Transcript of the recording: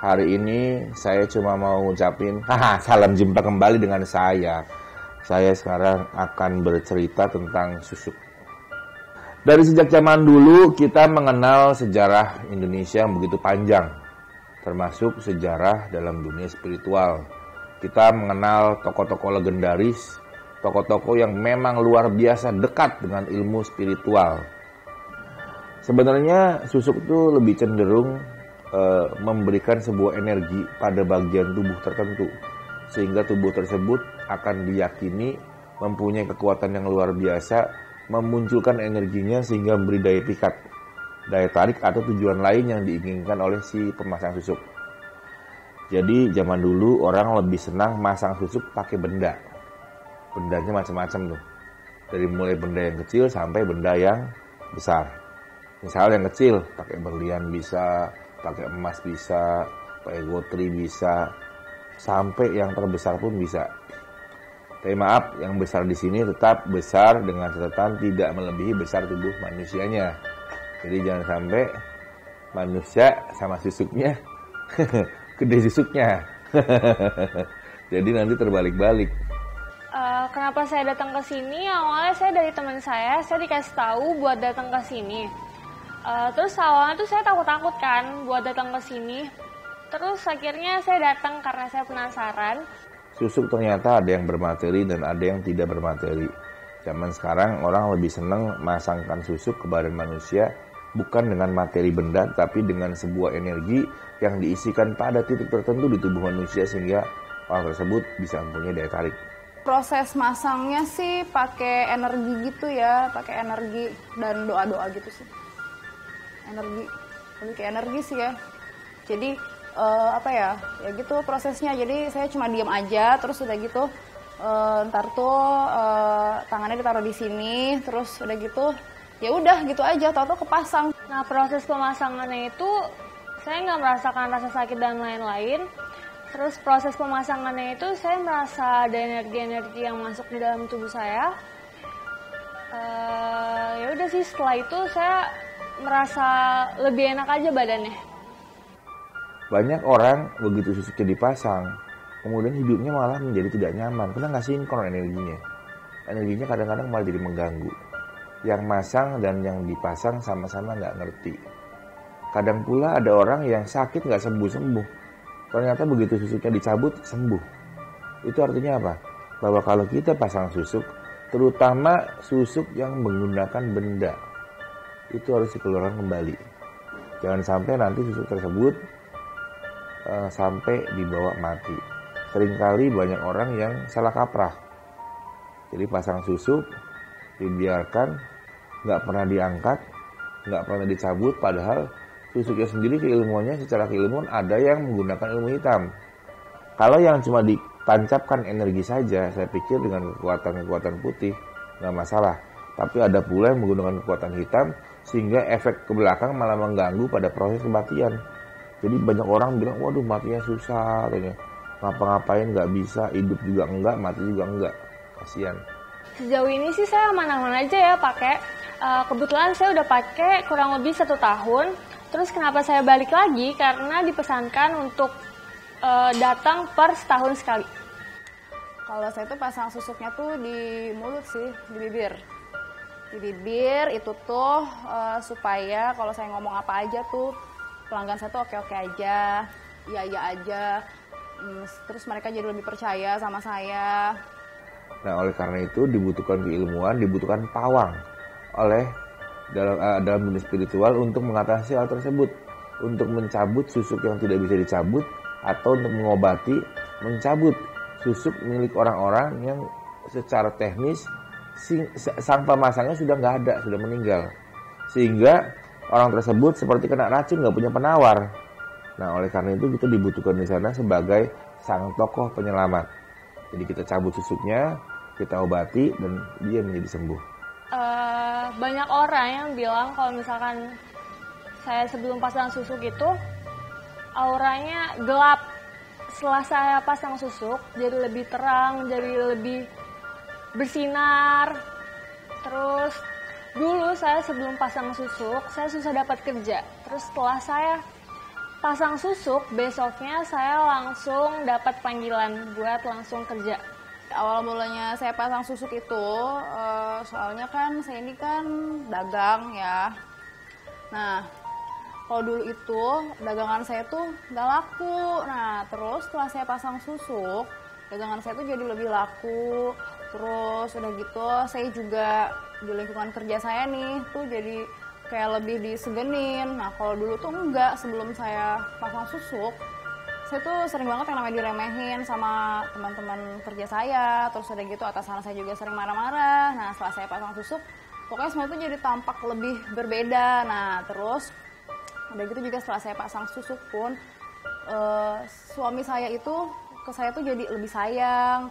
Hari ini saya cuma mau ngucapin, salam jumpa kembali dengan saya. Saya sekarang akan bercerita tentang susuk. Dari sejak zaman dulu kita mengenal sejarah Indonesia yang begitu panjang, termasuk sejarah dalam dunia spiritual. Kita mengenal tokoh-tokoh legendaris, tokoh-tokoh yang memang luar biasa dekat dengan ilmu spiritual. Sebenarnya susuk itu lebih cenderung memberikan sebuah energi pada bagian tubuh tertentu, sehingga tubuh tersebut akan diyakini mempunyai kekuatan yang luar biasa, memunculkan energinya sehingga memberi daya tarik atau tujuan lain yang diinginkan oleh si pemasang susuk. Jadi zaman dulu orang lebih senang masang susuk pakai benda. Bendanya macam-macam tuh, dari mulai benda yang kecil sampai benda yang besar. Misal yang kecil pakai berlian bisa, pakai emas bisa, pakai gotri bisa, sampai yang terbesar pun bisa. Tapi maaf, yang besar di sini tetap besar dengan catatan tidak melebihi besar tubuh manusianya. Jadi jangan sampai manusia sama susuknya gede susuknya. Jadi nanti terbalik-balik. Kenapa saya datang ke sini? Awalnya saya dari teman saya dikasih tahu buat datang ke sini. Terus awalnya tuh saya takut-takut kan buat datang ke sini. Terus akhirnya saya datang karena saya penasaran. Susuk ternyata ada yang bermateri dan ada yang tidak bermateri. Zaman sekarang orang lebih senang masangkan susuk ke badan manusia bukan dengan materi benda, tapi dengan sebuah energi yang diisikan pada titik tertentu di tubuh manusia sehingga orang tersebut bisa mempunyai daya tarik. Proses masangnya sih pakai energi gitu ya, pakai energi dan doa-doa gitu sih. Energi, lebih ke energi sih ya. Jadi ya gitu prosesnya. Jadi saya cuma diam aja, terus udah gitu ntar tuh tangannya ditaruh di sini, terus udah gitu ya udah gitu aja, tahu-tahu kepasang. Nah, proses pemasangannya itu saya nggak merasakan rasa sakit dan lain-lain. Terus proses pemasangannya itu saya merasa ada energi-energi yang masuk di dalam tubuh saya. Ya udah sih, setelah itu saya merasa lebih enak aja badannya. Banyak orang begitu susuknya dipasang, kemudian hidupnya malah menjadi tidak nyaman karena nggak sinkron energinya. Energinya kadang-kadang malah jadi mengganggu. Yang masang dan yang dipasang sama-sama nggak ngerti. Kadang pula ada orang yang sakit nggak sembuh-sembuh. Ternyata begitu susuknya dicabut, sembuh. Itu artinya apa? Bahwa kalau kita pasang susuk, terutama susuk yang menggunakan benda, itu harus dikeluarkan kembali. Jangan sampai nanti susuk tersebut sampai dibawa mati. Seringkali banyak orang yang salah kaprah. Jadi pasang susuk, dibiarkan, nggak pernah diangkat, nggak pernah dicabut, padahal susuknya sendiri keilmuannya secara keilmuan ada yang menggunakan ilmu hitam. Kalau yang cuma ditancapkan energi saja, saya pikir dengan kekuatan putih nggak masalah. Tapi ada pula yang menggunakan kekuatan hitam sehingga efek ke belakang malah mengganggu pada proses kematian. Jadi banyak orang bilang, waduh matinya susah, ngapa-ngapain nggak bisa, hidup juga enggak, mati juga enggak, kasihan. Sejauh ini sih saya aman-aman aja ya pakai. Kebetulan saya udah pakai kurang lebih 1 tahun. Terus kenapa saya balik lagi? Karena dipesankan untuk datang per setahun sekali. Kalau saya tuh pasang susuknya tuh di mulut sih, di bibir. Di bibir itu tuh supaya kalau saya ngomong apa aja tuh pelanggan saya tuh oke-oke aja, iya aja. Terus mereka jadi lebih percaya sama saya. Nah, oleh karena itu dibutuhkan keilmuan, dibutuhkan pawang dalam dunia spiritual untuk mengatasi hal tersebut, untuk mencabut susuk yang tidak bisa dicabut atau untuk mengobati, mencabut susuk milik orang-orang yang secara teknis sang pemasangnya sudah nggak ada, sudah meninggal, sehingga orang tersebut seperti kena racun, nggak punya penawar. Nah, oleh karena itu kita dibutuhkan di sana sebagai sang tokoh penyelamat. Jadi kita cabut susuknya, kita obati, dan dia menjadi sembuh. Banyak orang yang bilang kalau misalkan saya sebelum pasang susuk itu auranya gelap. Setelah saya pasang susuk jadi lebih terang, jadi lebih bersinar. Terus dulu saya sebelum pasang susuk saya susah dapat kerja. Terus setelah saya pasang susuk, besoknya saya langsung dapat panggilan buat langsung kerja. Awal mulanya saya pasang susuk itu, soalnya kan saya ini kan dagang ya. Nah, kalau dulu itu dagangan saya tuh nggak laku. Nah, terus setelah saya pasang susuk, dagangan saya tuh jadi lebih laku. Terus udah gitu, saya juga di lingkungan kerja saya nih tuh jadi kayak lebih disegenin. Nah, kalau dulu tuh enggak, sebelum saya pasang susuk, saya tuh sering banget yang namanya diremehin sama teman-teman kerja saya. Terus udah gitu atasan saya juga sering marah-marah. Nah, setelah saya pasang susuk, pokoknya semua itu jadi tampak lebih berbeda. Nah, terus udah gitu juga setelah saya pasang susuk pun, suami saya itu ke saya tuh jadi lebih sayang.